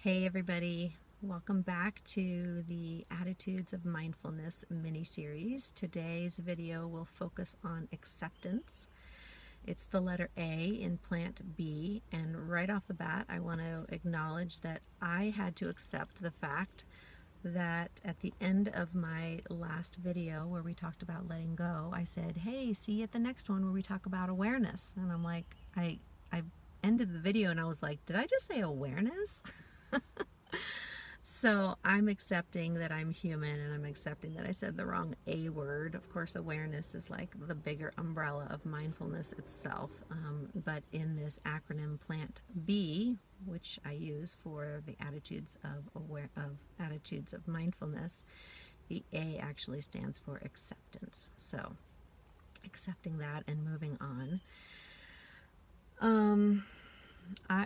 Hey everybody, welcome back to the Attitudes of Mindfulness mini-series. Today's video will focus on acceptance. It's the letter A in plant B, and right off the bat I want to acknowledge that I had to accept the fact that at the end of my last video where we talked about letting go, I said, hey, see you at the next one where we talk about awareness. And I'm like, I ended the video and I was like, did I just say awareness? So I'm accepting that I'm human, and I'm accepting that I said the wrong A word. Of course, awareness is like the bigger umbrella of mindfulness itself. But in this acronym Plant B, which I use for the attitudes of mindfulness, the A actually stands for acceptance. So accepting that and moving on.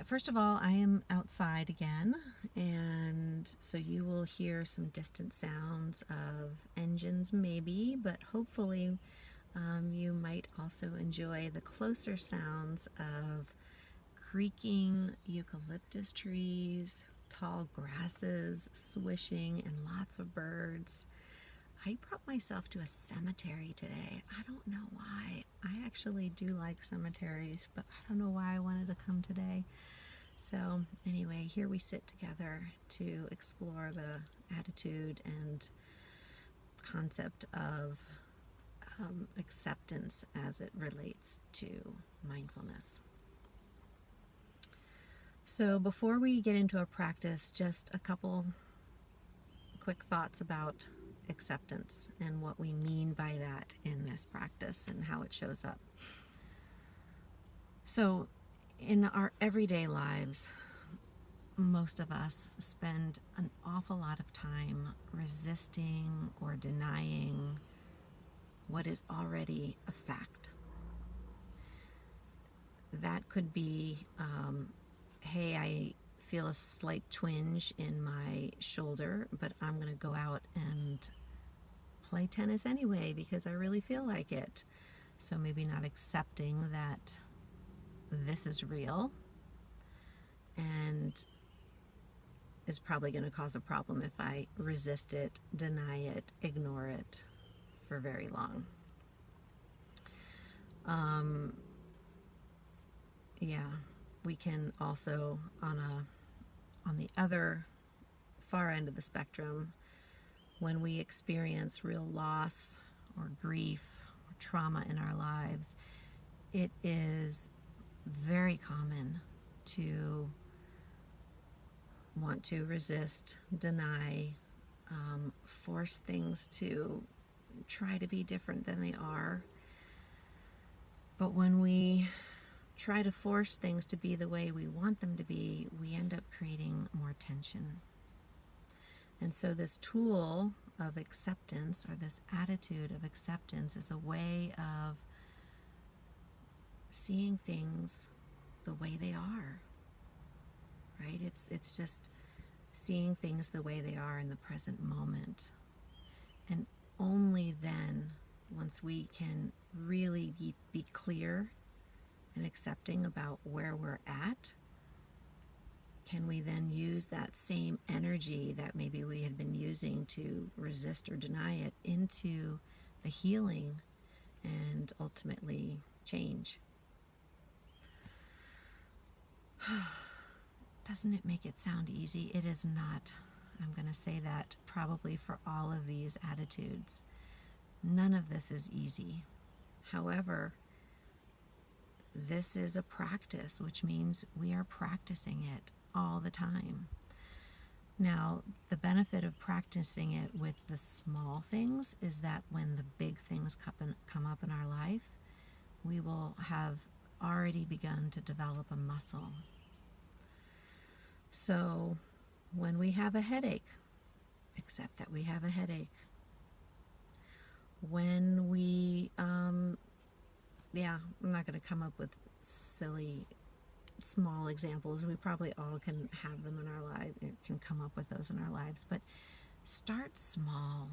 First of all, I am outside again, and so you will hear some distant sounds of engines maybe, but hopefully you might also enjoy the closer sounds of creaking eucalyptus trees, tall grasses swishing, and lots of birds. I brought myself to a cemetery today. I don't know why. I actually do like cemeteries, but I don't know why I wanted to come today. So anyway, here we sit together to explore the attitude and concept of acceptance as it relates to mindfulness. So before we get into a practice, just a couple quick thoughts about acceptance and what we mean by that in this practice and how it shows up. So in our everyday lives, most of us spend an awful lot of time resisting or denying what is already a fact. That could be, hey, I feel a slight twinge in my shoulder, but I'm going to go out and play tennis anyway because I really feel like it. So maybe not accepting that this is real and is probably going to cause a problem if I resist it, deny it, ignore it for very long. We can also, on the other far end of the spectrum, when we experience real loss or grief or trauma in our lives, it is very common to want to resist, deny, force things to try to be different than they are. But when we try to force things to be the way we want them to be, we end up creating more tension. And so this tool of acceptance, or this attitude of acceptance, is a way of seeing things the way they are, right? It's just seeing things the way they are in the present moment. And only then, once we can really be clear and accepting about where we're at, can we then use that same energy that maybe we had been using to resist or deny it into the healing and ultimately change. Doesn't it make it sound easy? It is not. I'm going to say that probably for all of these attitudes. None of this is easy. However, this is a practice, which means we are practicing it all the time. Now, the benefit of practicing it with the small things is that when the big things come up in our life, we will have already begun to develop a muscle. So when we have a headache, accept that we have a headache. When we, I'm not going to come up with silly, small examples. We probably all can have them in our lives, can come up with those in our lives. But start small,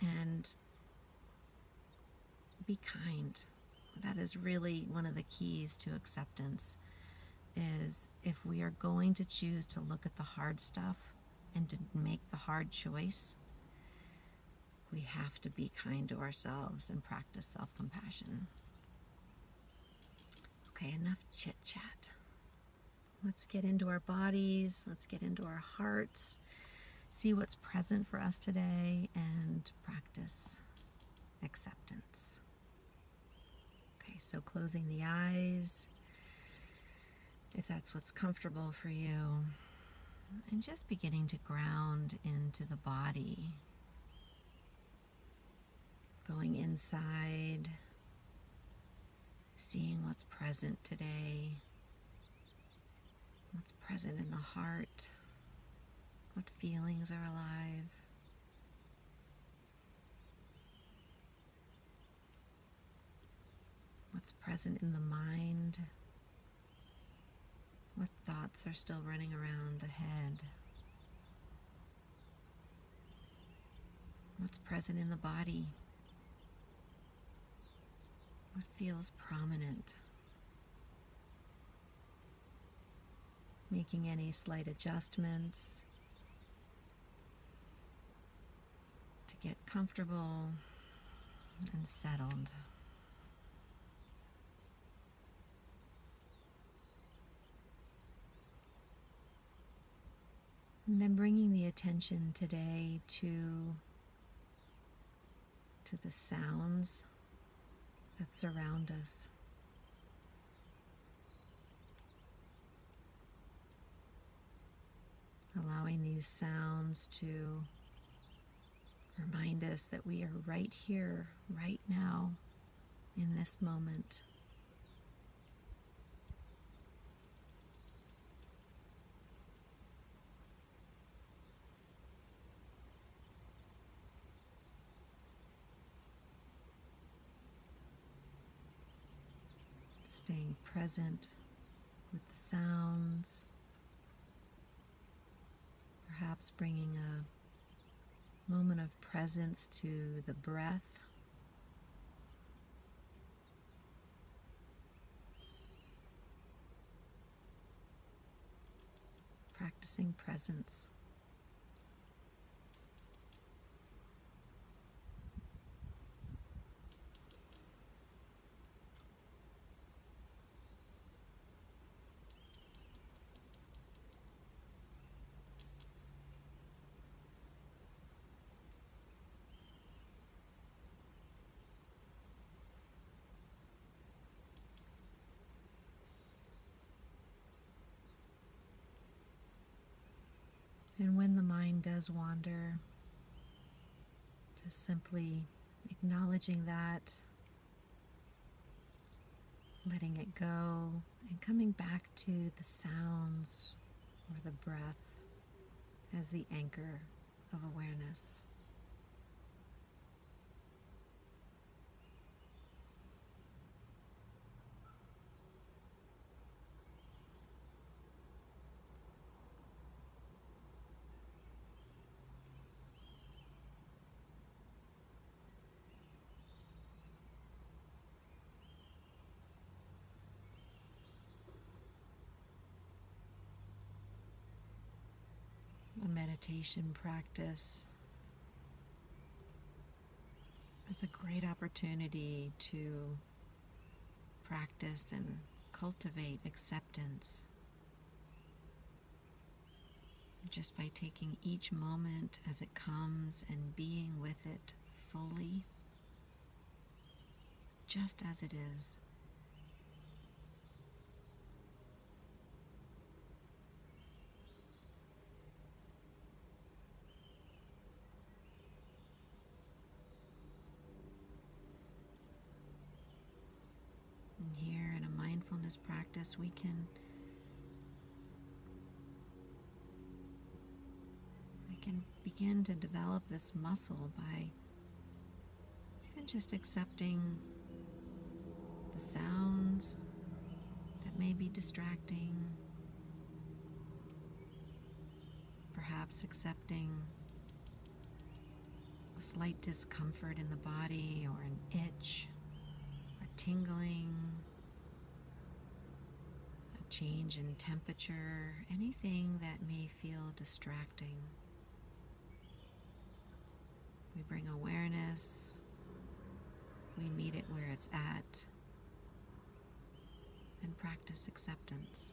and be kind. That is really one of the keys to acceptance. is if we are going to choose to look at the hard stuff and to make the hard choice, we have to be kind to ourselves and practice self-compassion. Okay, enough chit-chat. Let's get into our bodies, let's get into our hearts, see what's present for us today, and practice acceptance. Okay, so closing the eyes, if that's what's comfortable for you, and just beginning to ground into the body, going inside, seeing what's present today, what's present in the heart, what feelings are alive. What's present in the mind? What thoughts are still running around the head? What's present in the body? What feels prominent? Making any slight adjustments to get comfortable and settled. And then bringing the attention today to the sounds that surround us. Allowing these sounds to remind us that we are right here, right now, in this moment. Staying present with the sounds, perhaps bringing a moment of presence to the breath. Practicing presence. And when the mind does wander, just simply acknowledging that, letting it go, and coming back to the sounds or the breath as the anchor of awareness. A meditation practice is a great opportunity to practice and cultivate acceptance just by taking each moment as it comes and being with it fully, just as it is. And here in a mindfulness practice, we can begin to develop this muscle by even just accepting the sounds that may be distracting, perhaps accepting a slight discomfort in the body or an itch or tingling, a change in temperature, anything that may feel distracting. We bring awareness, we meet it where it's at, and practice acceptance.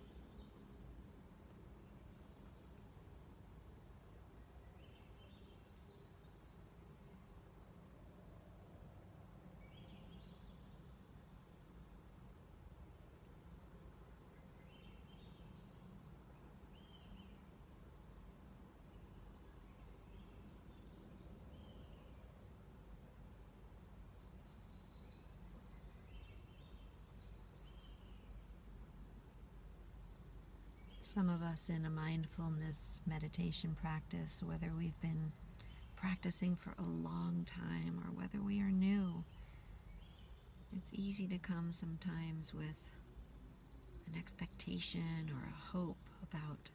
Some of us in a mindfulness meditation practice, whether we've been practicing for a long time or whether we are new, it's easy to come sometimes with an expectation or a hope about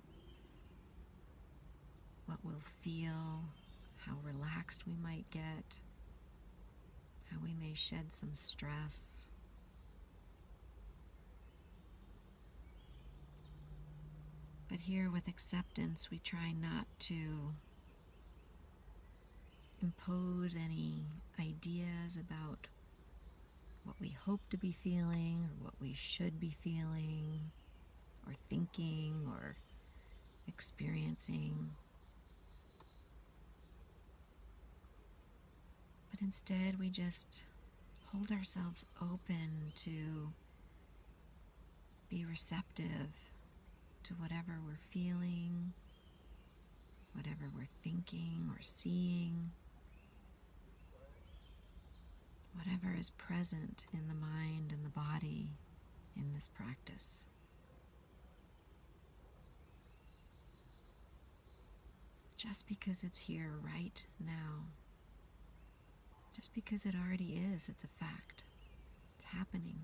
what we'll feel, how relaxed we might get, how we may shed some stress. But here with acceptance, we try not to impose any ideas about what we hope to be feeling or what we should be feeling or thinking or experiencing. But instead, we just hold ourselves open to be receptive to whatever we're feeling, whatever we're thinking or seeing, whatever is present in the mind and the body in this practice. Just because it's here right now, just because it already is, it's a fact. It's happening.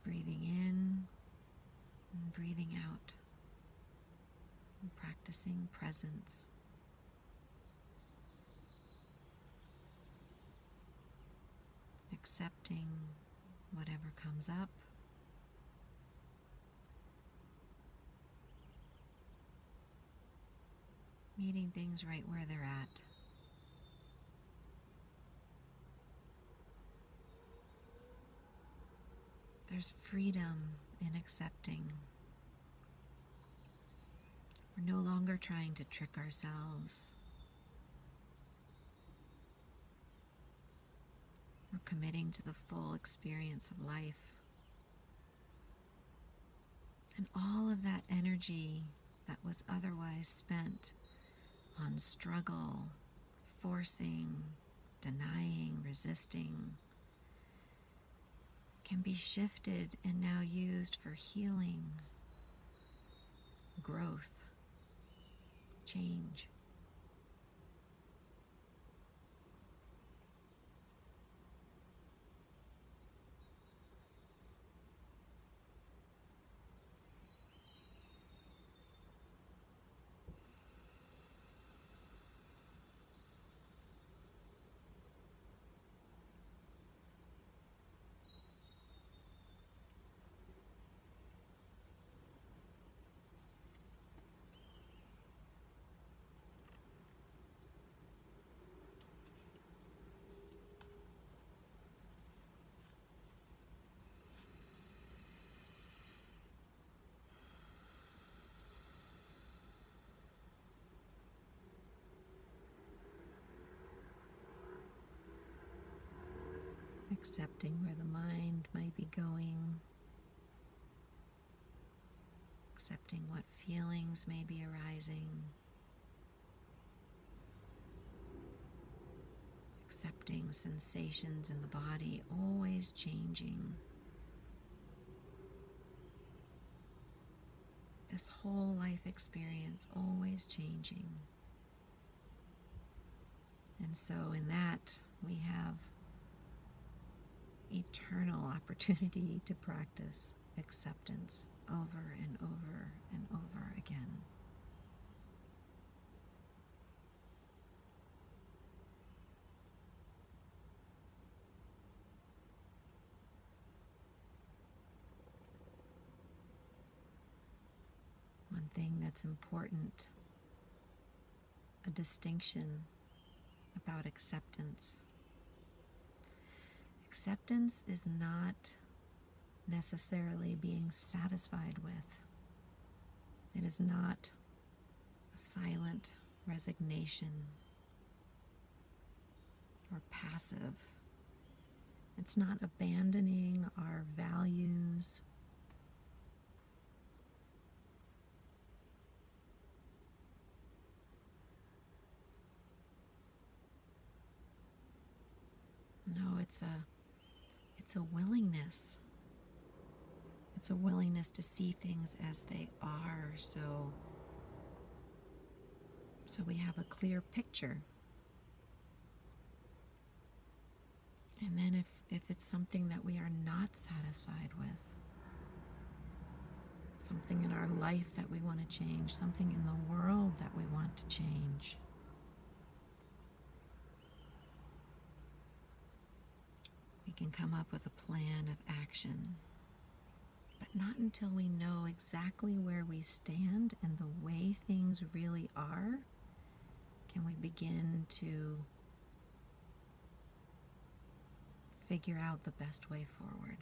Breathing in and breathing out, and practicing presence. Accepting whatever comes up. Meeting things right where they're at. There's freedom in accepting. We're no longer trying to trick ourselves. We're committing to the full experience of life. And all of that energy that was otherwise spent on struggle, forcing, denying, resisting, can be shifted and now used for healing, growth, change. Accepting where the mind might be going, accepting what feelings may be arising, accepting sensations in the body always changing, this whole life experience, always changing. And so in that, we have eternal opportunity to practice acceptance over and over and over again. One thing that's important, a distinction about acceptance. Acceptance is not necessarily being satisfied with. It is not a silent resignation or passive. It's not abandoning our values. No, it's a willingness. It's a willingness to see things as they are, so we have a clear picture. And then if it's something that we are not satisfied with, something in our life that we want to change, something in the world that we want to change, we can come up with a plan of action. But not until we know exactly where we stand and the way things really are, can we begin to figure out the best way forward.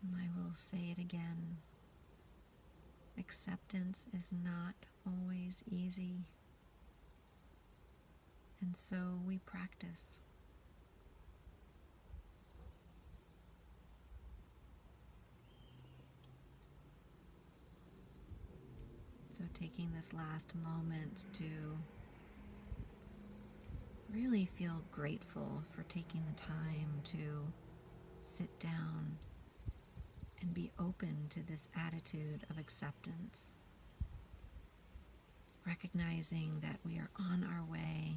And I will say it again. Acceptance is not always easy. And so we practice. So taking this last moment to really feel grateful for taking the time to sit down and be open to this attitude of acceptance. Recognizing that we are on our way.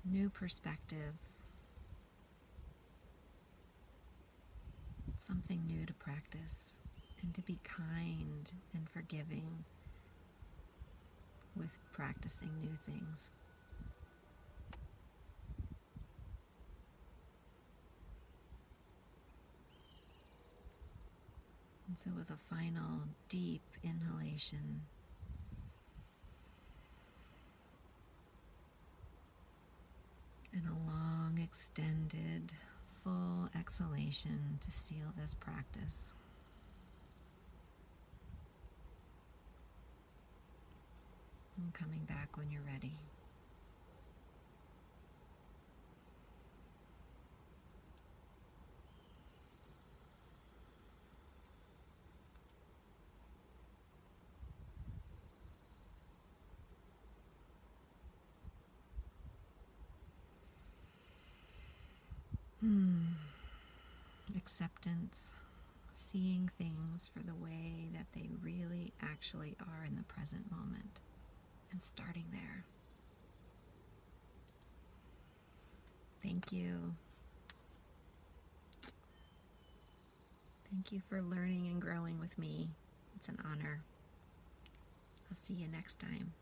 New perspective. Something new to practice. And to be kind and forgiving with practicing new things. And so with a final deep inhalation, and a long, extended, full exhalation to seal this practice. And coming back when you're ready. Acceptance, seeing things for the way that they really actually are in the present moment, and starting there. Thank you. Thank you for learning and growing with me. It's an honor. I'll see you next time.